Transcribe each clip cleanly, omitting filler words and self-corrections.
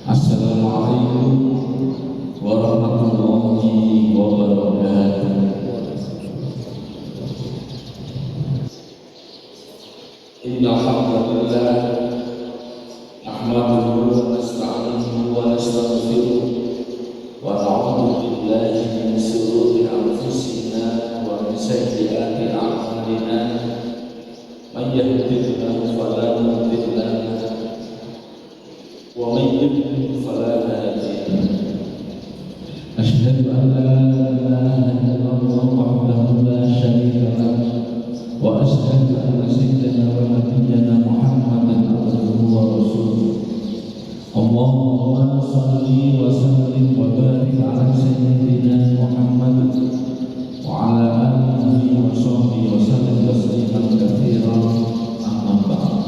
Assalamualaikum warahmatullahi wabarakatuh. Innal hamdalillah nahmaduhu wa nasta'inuhu wa nastaghfiruh wa na'udzu billahi min shururi anfusina wa min sayyiati a'malina. May yahdihillahu fala mudilla lahu wa may yudlil fala hadiya lahu. Asyhadu an la ilaha illallah wahdahu la syarika lahu wa asyhadu anna sayyidana wa nabiyyana Muhammadan abduhu wa rasuluh. Allahumma shalli wa sallim wa barik ala sayyidina Muhammad wa ala alihi wa sahbihi wa sallam tasliman katsiran. Amma ba'd.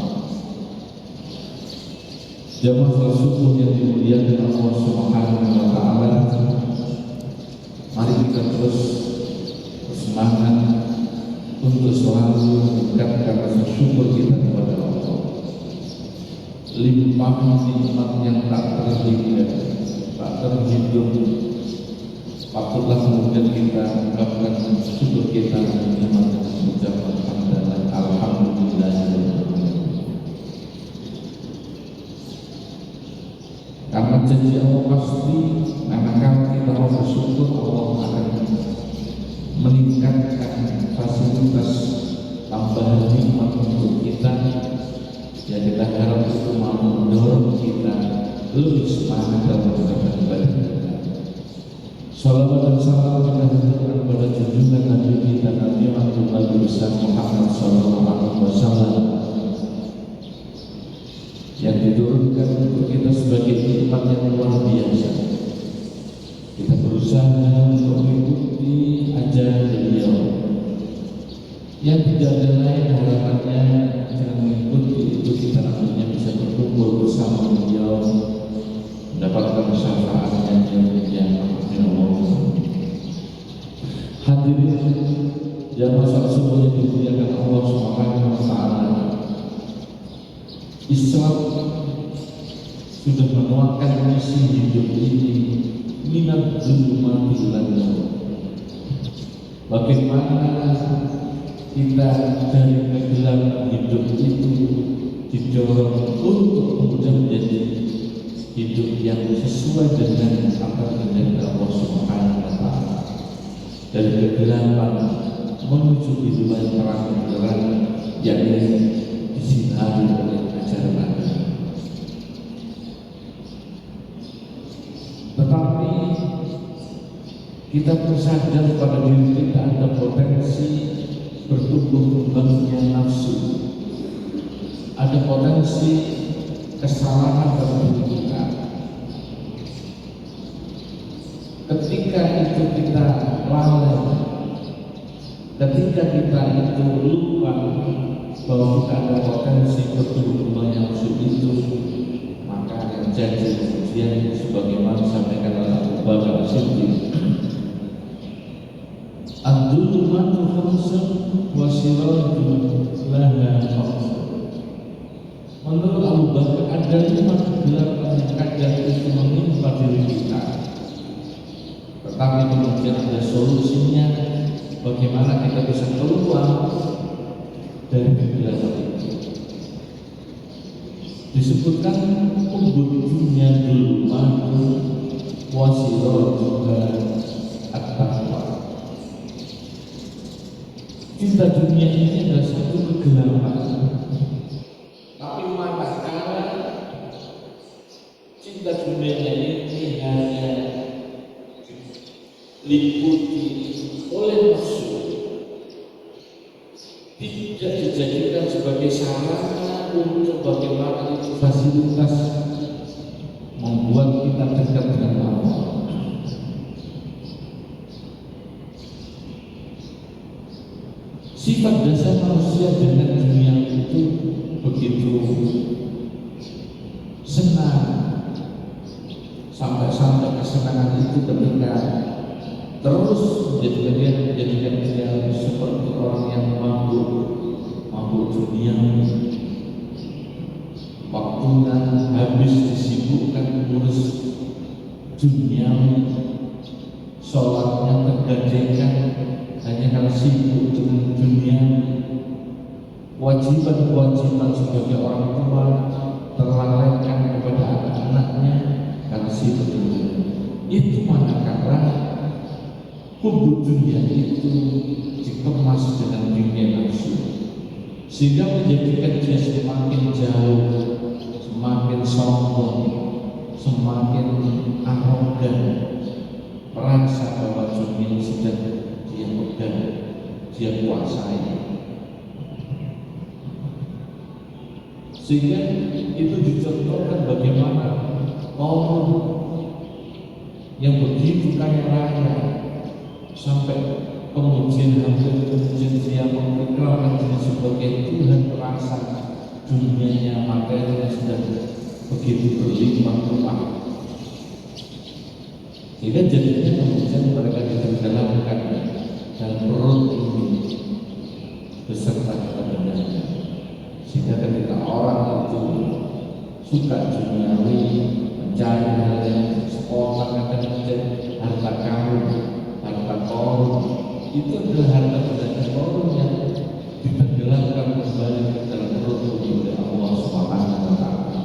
Jamaah syukur yang dimuliakan Allah Subhanahu wa taala, mari kita terus bersemangat untuk selalu meningkatkan rasa syukur kita kepada Allah. Limpahan nikmat yang tak terhingga, tak terhitung, patutlah kemudian kita ungkapkan syukur kita dengan ucapan alhamdulillah. Karena janji Allah pasti, karena kalau kita mau bersyukur, Allah akan meningkatkan fasilitas tambahan nikmat untuk kita. Ya, kita harap itu mampu mendorong kita lebih semangat dalam menjalankan ibadah kita. Salawat dan salam kita haturkan kepada junjungan Nabi kita Nabi Muhammad sallallahu alaihi wasallam yang diturunkan untuk kita sebagai nikmat yang luar biasa. Kita berusaha untuk mengikuti ajaran beliau yang tidak ada lain harapannya dengan mengikuti itu kita nantinya bisa berkumpul bersama beliau, mendapatkan syafaatnya yang Allah. Hadirin jamaah salat subuh yang dimuliakan Allah Subhanahu wa taala, Islam sudah menuangkan misi hidup ini minat zulmatil nur. Bagaimana kita dari kegelapan hidup itu didorong untuk kemudian menjadi hidup yang sesuai dengan apa yang Allah Subhanahu wa taala. Dari kegelapan menuju kehidupan terang benderang yang disinari oleh ajaran agama. Tetapi kita tersadar pada diri kita ada potensi bertumbuh kembangnya nafsu, ada potensi kesalahan dalam diri kita. Ketika itu kita lalai, ketika kita itu lupa bahwa kita ada potensi bertumbuh kembangnya nafsu itu, maka yang jadi kemudian sebagaimana disampaikan oleh Abu Bakar Siddiq, ad-dulmatu khamsun wa sirajun laha khamsun. Menurut Abu Bakar ada 5 kegelapan yang kadang itu menimpa diri kita, tetapi kemudian ada solusinya bagaimana kita bisa keluar dari kegelapan itu. Disebutkan ubudnya dulmatu wa sirajun at-taqwa. Cinta dunia ini adalah satu kegelapan, tapi manakala cinta dunia ini hanya diliputi oleh nafsu, tidak dijadikan sebagai sarana untuk bagaimana itu fasilitas membuat kita dekat dengan Allah. Sifat dasar manusia dengan dunia itu begitu senang, sampai kesenangan itu ketika terus menjadikan dia seperti orang yang mabuk dunia, waktunya habis disibukkan mengurus duniawi, sholatnya tergadaikan hanya karena sibuk dengan dunia, kewajiban-kewajiban sebagai orang tua terlalaikan kepada anak-anaknya karena sibuk dengan dunia. Itu manakala kubu dunia itu dikemas dengan dunia nafsu, sehingga menjadikan dia semakin jauh, semakin sombong, semakin arogan, merasa bahwa dunia sedang dia pegang, dia kuasai. Sehingga itu dicontohkan bagaimana orang yang begitu kaya raya sampai kemudian dia mengikrarkan diri sebagai Tuhan, merasa dunianya, materinya sudah begitu berlimpah-limpah, sehingga jadinya kemudian mereka ditenggelamkan dalam perut ini beserta kepadanya. Sehingga ketika orang itu suka duniawi, mencari hal yang sekolah, kadang-kadang harta karun, harta korun, itu adalah harta benda korun yang ditenggelamkan kembali ke dalam perut oleh Allah Subhanahu wa Ta'ala.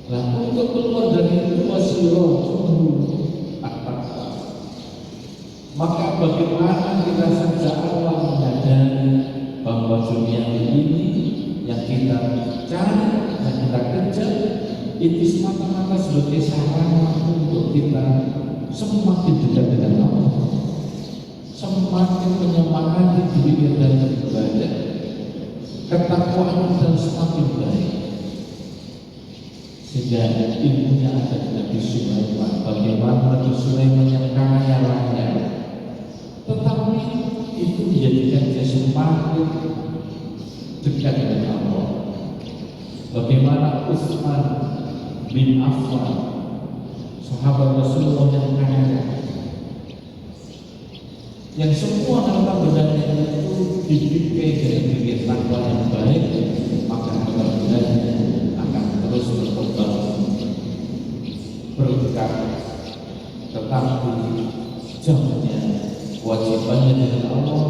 Nah, untuk keluar dari itu maka bagaimana kita sejak awal menyadari bahwa dunia ini yang kita cari, yang kita kejar, itu semata-mata sebagai sarana untuk kita semakin dekat dengan Allah, semakin menyemangati diri kita dalam beribadah, ketakwaan kita semakin baik. Sehingga ilmunya ada di Nabi Sulaiman, bagaimana Nabi Sulaiman yang kaya raya, tetapi itu menjadikan dia semakin dekat dengan Allah. Bagaimana Utsman bin Affan, sahabat Rasulullah yang kaya, yang semua harta bendanya itu dibimbing dengan pikir takwa yang baik, maka harta bendanya akan terus berkembang berkah. Tetapi jamnya, kewajibannya dengan Allah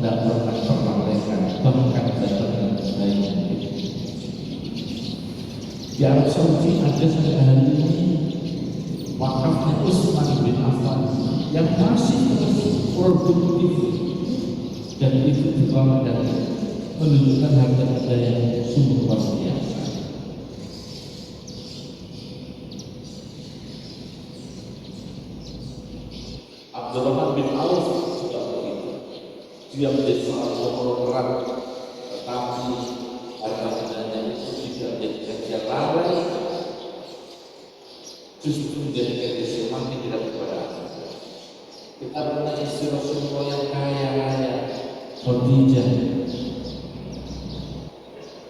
tidak pernah terlalaikan, bahkan datang kebaikan. Di Arab Saudi ada sampai hari ini wakafnya Utsman bin Affan yang masih terus produktif, dan itu juga menunjukkan harta benda yang sungguh luar biasa. Abdurrahman bin Auf juga begitu. Dia menjadi seorang konglomerat, tetapi harta bendanya itu tidak menjadikan dia lalai, justru menjadikan dia semakin tidak kepada Allah. Kita pernah istri Rasulullah yang kaya raya, Khadijah,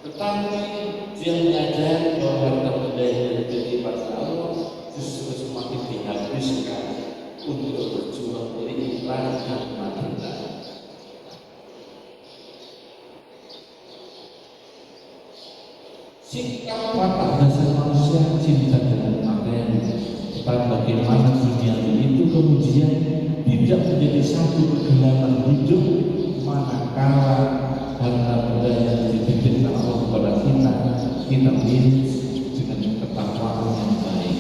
tetapi dia menyadari bahwa harta benda yang diberi pada Allah justru semakin dihabiskan untuk berjuang dari iklan dan materi. Sikap watak dasar manusia cinta dengan materi, tetapi bagaimana dunia itu kemudian tidak menjadi satu kegelapan hidup manakala harta benda yang diberikan Allah kepada kita milih dengan ketakwaan yang baik.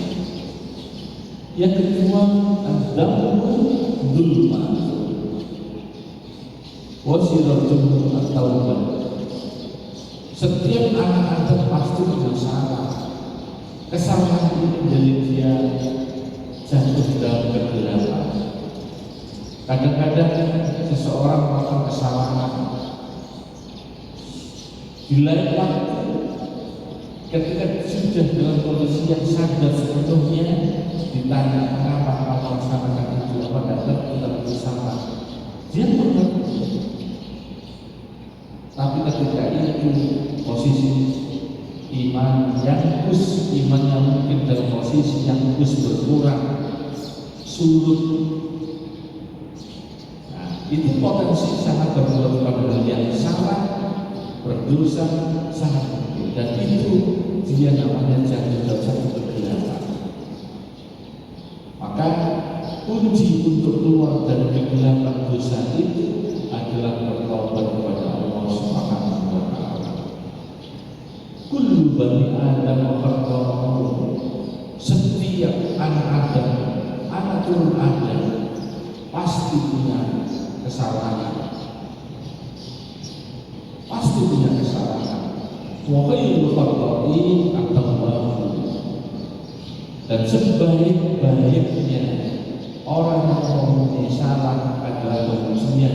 Yang kedua, adzammu dzulman wa siratuhu at-taubah. Setiap anak Adam pasti bersalah. Kesalahan ini menjadi dia jatuh dalam kegelapan. Kadang-kadang seseorang melakukan kesalahan, di lain waktu ketika sudah dalam kondisi yang sadar sepenuhnya, ditanya kenapa kamu melaksanakan itu, apa datang kita bersama, dia mengerti. Tapi ketika itu posisi iman yang imannya mungkin dalam posisi yang berkurang, surut. Nah, itu potensi sangat berbuat pada yang salah, berdosa sangat mungkin, dan itu dia namanya jatuh dalam satu kegelapan. kunci untuk keluar dari kegelapan dosa itu adalah bertobat kepada Allah Subhanahu wa taala. Kullu bani Adam khata'un. Setiap anak Adam, anak turun Adam pasti punya kesalahan. Pasti punya kesalahan. Wa khairul khata'in at-tawwabun. Dan sebaik-baiknya orang yang mempunyai salah adalah manusia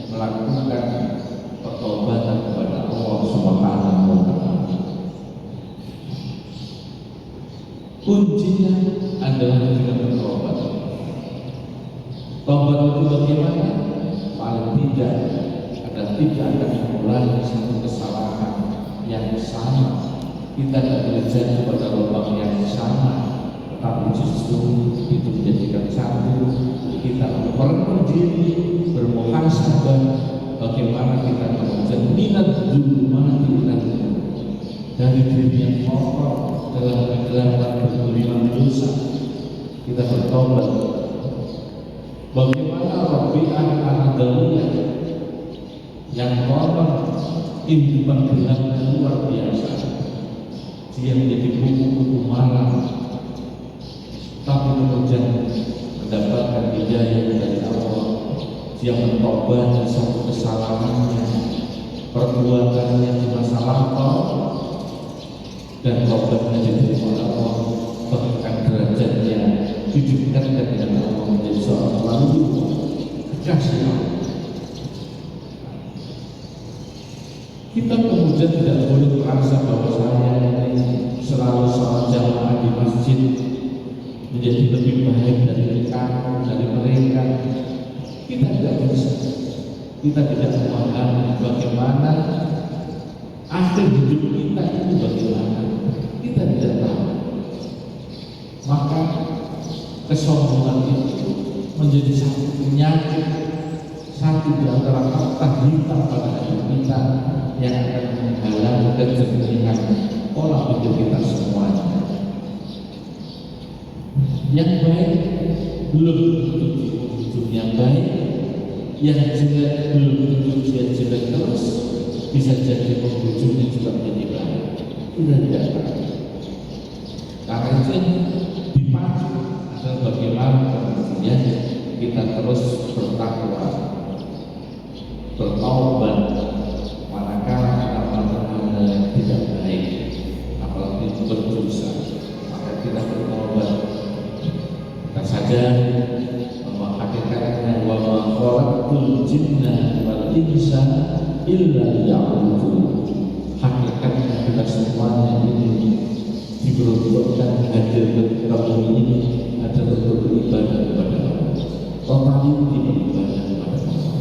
melakukan pertobatan kepada Allah Subhanahu wa taala. Kuncinya adalah dengan bertobat. Tobat itu bagaimana? Paling tidak akan mengulangi satu kesalahan yang sama. Kita tidak terjadi pada lubang yang sama, tapi justru itu menjadikan satu. Kita merenung diri, bermuhasabah bagaimana kita kemudian minat zulumati dari diri yang kotor dalam kegelapan bergeliman dosa. Kita bertobat. Bagaimana Rabi'ah al-Adawiyah yang konon kehidupan gelapnya luar biasa, dia menjadi buku-buku malam, tapi kemudian mendapatkan hidayah dari Allah. Dia mentobat satu kesalahannya, perbuatannya di masa lampau, dan tobatnya diterima oleh Allah, bahkan derajatnya didekatkan dengan Allah menjadi seorang wali kekasih Allah. Kita kemudian tidak boleh merasa bahwa saya ini selalu sholat jamaah di masjid menjadi lebih baik dari kamu, dari mereka. Kita tidak bisa. Kita tidak memahami bagaimana akhir hidup kita itu bagaimana. Kita tidak tahu. Maka kesombongan itu menjadi satu penyakit, satu di antara fakta hitam pada hidup kita yang akan menghalangi kejernihan pola pikir kita semuanya. Yang baik belum tentu hidup yang baik, yang jelek belum tentu dia jelek terus, bisa jadi penghujungnya juga menjadi baik. Kita tidak tahu. Karena itu dipacu adalah bagaimana kemudian kita terus bertakwa, bertaubat manakala kita melakukan hal yang tidak baik, apalagi berdosa, maka kita bertaubat. Kita sadar bahwa hakikatnya wa ma khalaqtul jinna wal insa illa liya'budun. Hakikatnya kita semuanya ini diperuntukkan hadir ke bumi ini adalah untuk beribadah kepada Allah. Totaliti beribadah kepada Allah.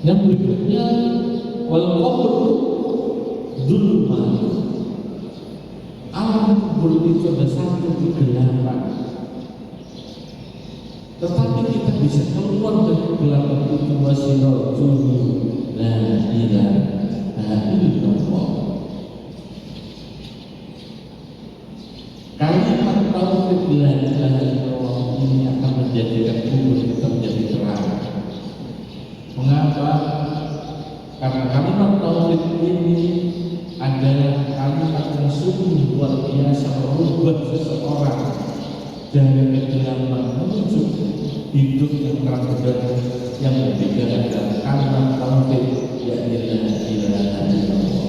Yang berikutnya wal qabr zulman. Alam kubur itu ada satu kegelapan. Tetapi kita bisa keluar dari kegelapan itu wasirajul la ilaha illallah. Kalimat tauhid la ilaha illallah ini akan menjadikan kubur kita menjadi terang. Mengapa? Karena kalimat tauhid ini adalah kalimat yang sungguh luar biasa merubah seseorang dari kegelapan menuju hidup yang terang benderang yang membedakan dengan kalimat tauhid yakni la ilaha illallah.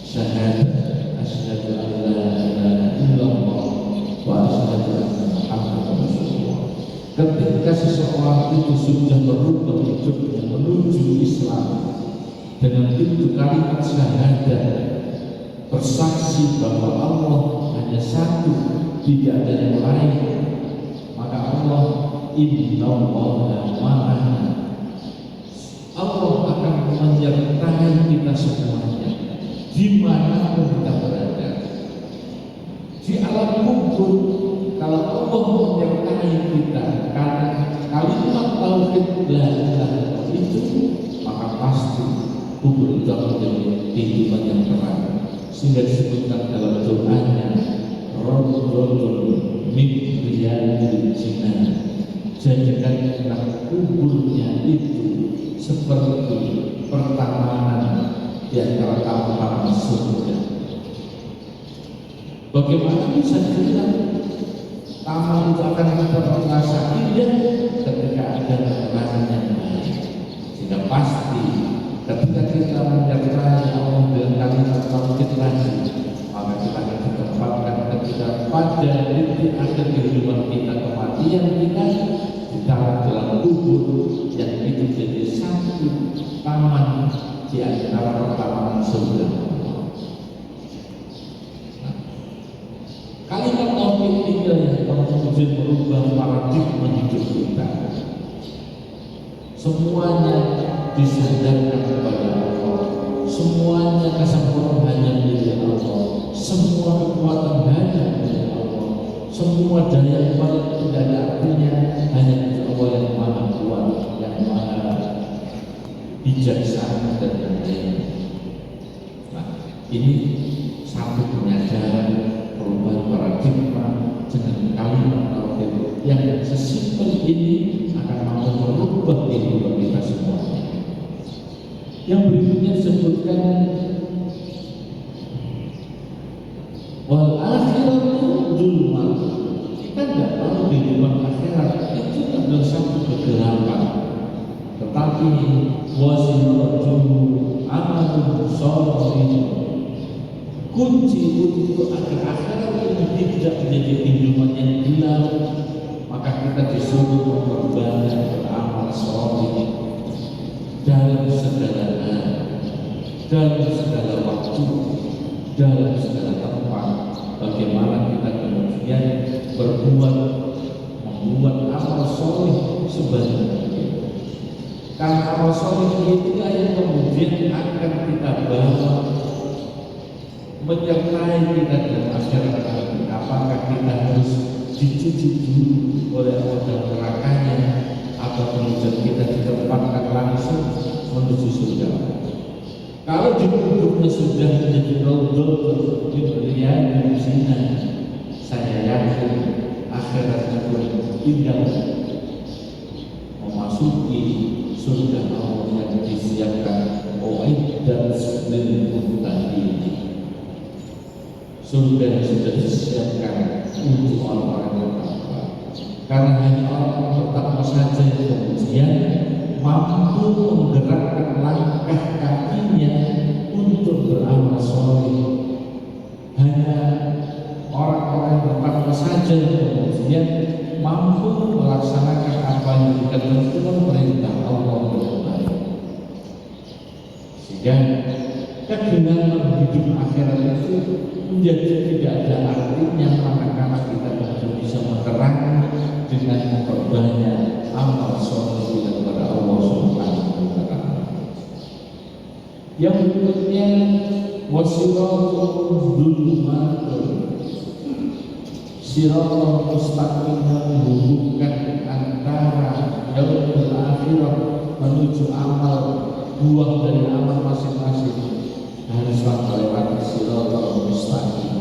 Syahadat asyhadu an la ilaha illallah wa asyhadu anna Muhammadar Rasulullah. Ketika seseorang itu sudah merubah hidupnya menuju Islam dengan itu kalimat syahadat, bersaksi bahwa Allah hanya satu, tidak ada yang lain, maka Allah innallaha ma'ana. Allah akan menyertai kita semuanya dimanapun kita berada. Di alam kubur, kalau Allah menyertai kita karena kalimat tauhid la ilaha itu, maka pasti kubur itu akan menjadi kehidupan yang terang. Sehingga disebutkan dalam doanya Rabbul Mibriyadil jinan, jadikanlah kuburnya itu seperti pertamanan di antara taman surga. Bagaimana bisa dibilang taman itu akan kita merasa indah ketika ada makanan yang baik? Sehingga pasti ketika kita menyertai Allah dengan kalimat tauhid lagi, maka kita akan ditempatkan ketika pada titik akhir kehidupan kita, kematian kita, ditaruh dalam kubur yang itu jadi satu taman di antara pertamanan surga. Kalimat tauhid inilah yang kemudian merubah paradigma hidup kita. Semuanya disandarkan kepada Allah, semuanya kesempurnaan hanya milik Allah, semua kekuatan hanya milik Allah, semua daya upaya tidak ada artinya hanya milik Allah yang maha kuat, yang maha bijaksana dan lain-lain. Nah, ini satu penyadaran perubahan paradigma dengan kalimat tauhid yang sesimpel ini akan mampu merubah kehidupan kita semuanya. Yang berikutnya disebutkan wal akhiratu dzulmat. Kita tidak tahu kehidupan akhirat itu adalah satu kegelapan, tetapi wasilatu amalun sholih, kunci untuk agar akhirat ini tidak menjadi kehidupan yang gelap, maka kita disuruh memperbanyak beramal sholih dalam segala hal, dalam segala waktu, dalam segala tempat. Bagaimana kita kemudian membuat amal sholih sebanyak-banyaknya. Karena amal sholih itulah yang kemudian akan kita bawa menyertai kita dalam akhirat nanti. Apakah kita harus dicuci dulu oleh Allah dalam nerakanya, atau kemudian kita ditempatkan langsung menuju surga? Kalau di kuburnya sudah menjadi raudhatul min riyadil jinan, saya yakin akhiratnya pun tinggal memasuki surga Allah yang disiapkan uiddat lil muttaqin. Surga yang sudah disiapkan untuk orang-orang yang bertakwa. Karena hanya orang bertakwa saja yang kemudian mampu menggerakkan langkah kakinya untuk beramal sholih. Hanya orang-orang yang bertakwa saja yang kemudian mampu melaksanakan apa yang diketentukan perintah Allah yang baik. Sehingga kegenapan hidup akhirat itu menjadi tidak ada artinya manakala kita tidak bisa menerangkan dengan memperbanyak amal sholih kepada Allah Subhanahu wa Ta'ala. Yang berikutnya wasiratul dzulmatun, siratal mustaqim, menghubungkan antara yaumul akhirah menuju amal, buah dari amal masing-masing haruslah melewati siratal mustaqim,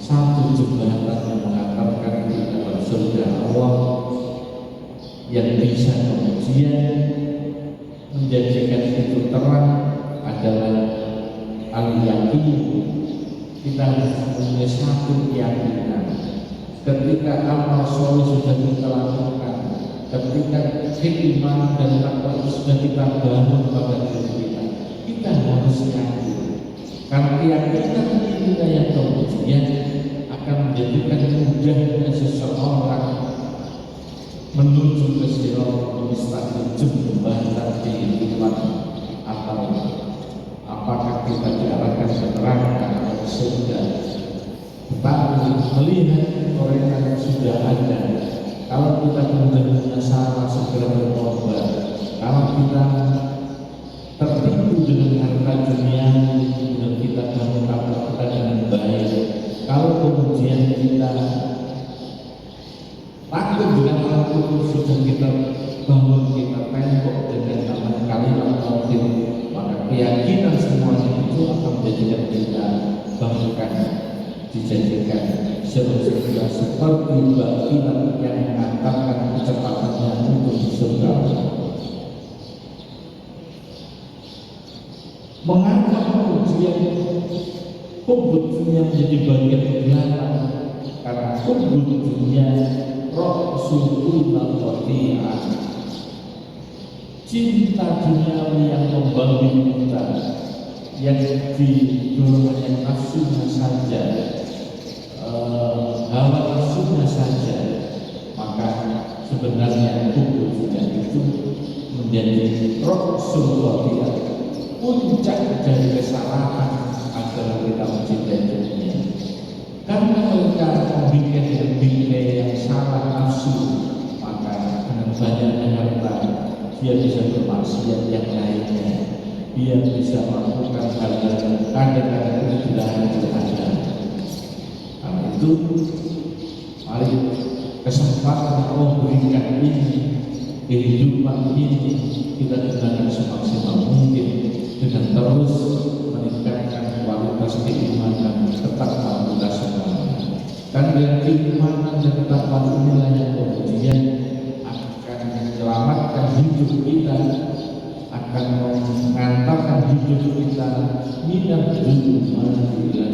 satu jembatan yang mengantarkan kita ke surga Allah, yang bisa kemudian menjadikan itu terang adalah al-yakin. Kita harus mempunyai satu keyakinan ketika amal sholih sudah kita lakukan, ketika hikmah dan takwa itu sudah kita bangun pada diri kita harus yakin. Karena keyakinan kita yang kemudian akan menjadikan mudahnya seseorang menuju ke siratal mustaqim, jembatan kehidupan, atau apakah kita diarahkan ke neraka atau ke surga. Tetapi melihat mereka yang sudah ada, kalau kita kemudian punya salah segera bertobat, kalau kita tertipu dengan harta dunia dan kita bangun takwa kita dengan baik, kalau kemudian kita takut dengan hal itu sudah kita bangun, kita tembok dengan nama kalimat tauhid, maka keyakinan semuanya itu akan menjadikan kita bangunkan dijadikan seluruhnya seperti batiran yang mengatakan kecepatannya untuk surga. Mengapa kemudian kubur dunia menjadi bagian belakang? Karena kubur dunia roh sulul khoti'ah, cinta duniawi yang membangun kita, yang didorong hanya nafsunya saja, hawa nafsunya saja, maka sebenarnya kubur dunia itu menjadi roh sulul khoti'ah, puncak dari kesalahan agar kita mencintai dunia. Karena mereka membuat bingkai yang salah nafsu, maka dengan banyaknya harta dia bisa bermaksiat yang lainnya, dia bisa melakukan hal-hal yang kadang-kadang tidak ada. Karena itu, mari kesempatan yang Allah berikan ini, kehidupan ini kita gunakan semaksimal mungkin dengan terus meningkatkan kualitas keimanan ketakwaan kita semuanya. Kan dengan keimanan dan ketakwaan inilah yang kemudian akan menyelamatkan hidup kita, akan mengantarkan hidup kita minat dunia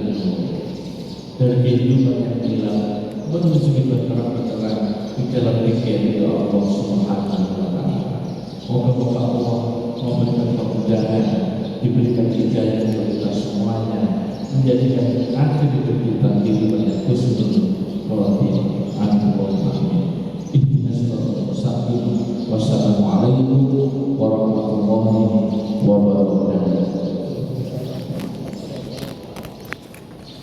dari kehidupan yang hilang menuju kita terang-terang di dalam dikir Allah Subhanahu wa Ta'ala. Moga-moga Allah memberikan kemudahan, diberikan hidayah kepada kita semuanya, menjadikan akhir hidup kita kehidupan yang khusus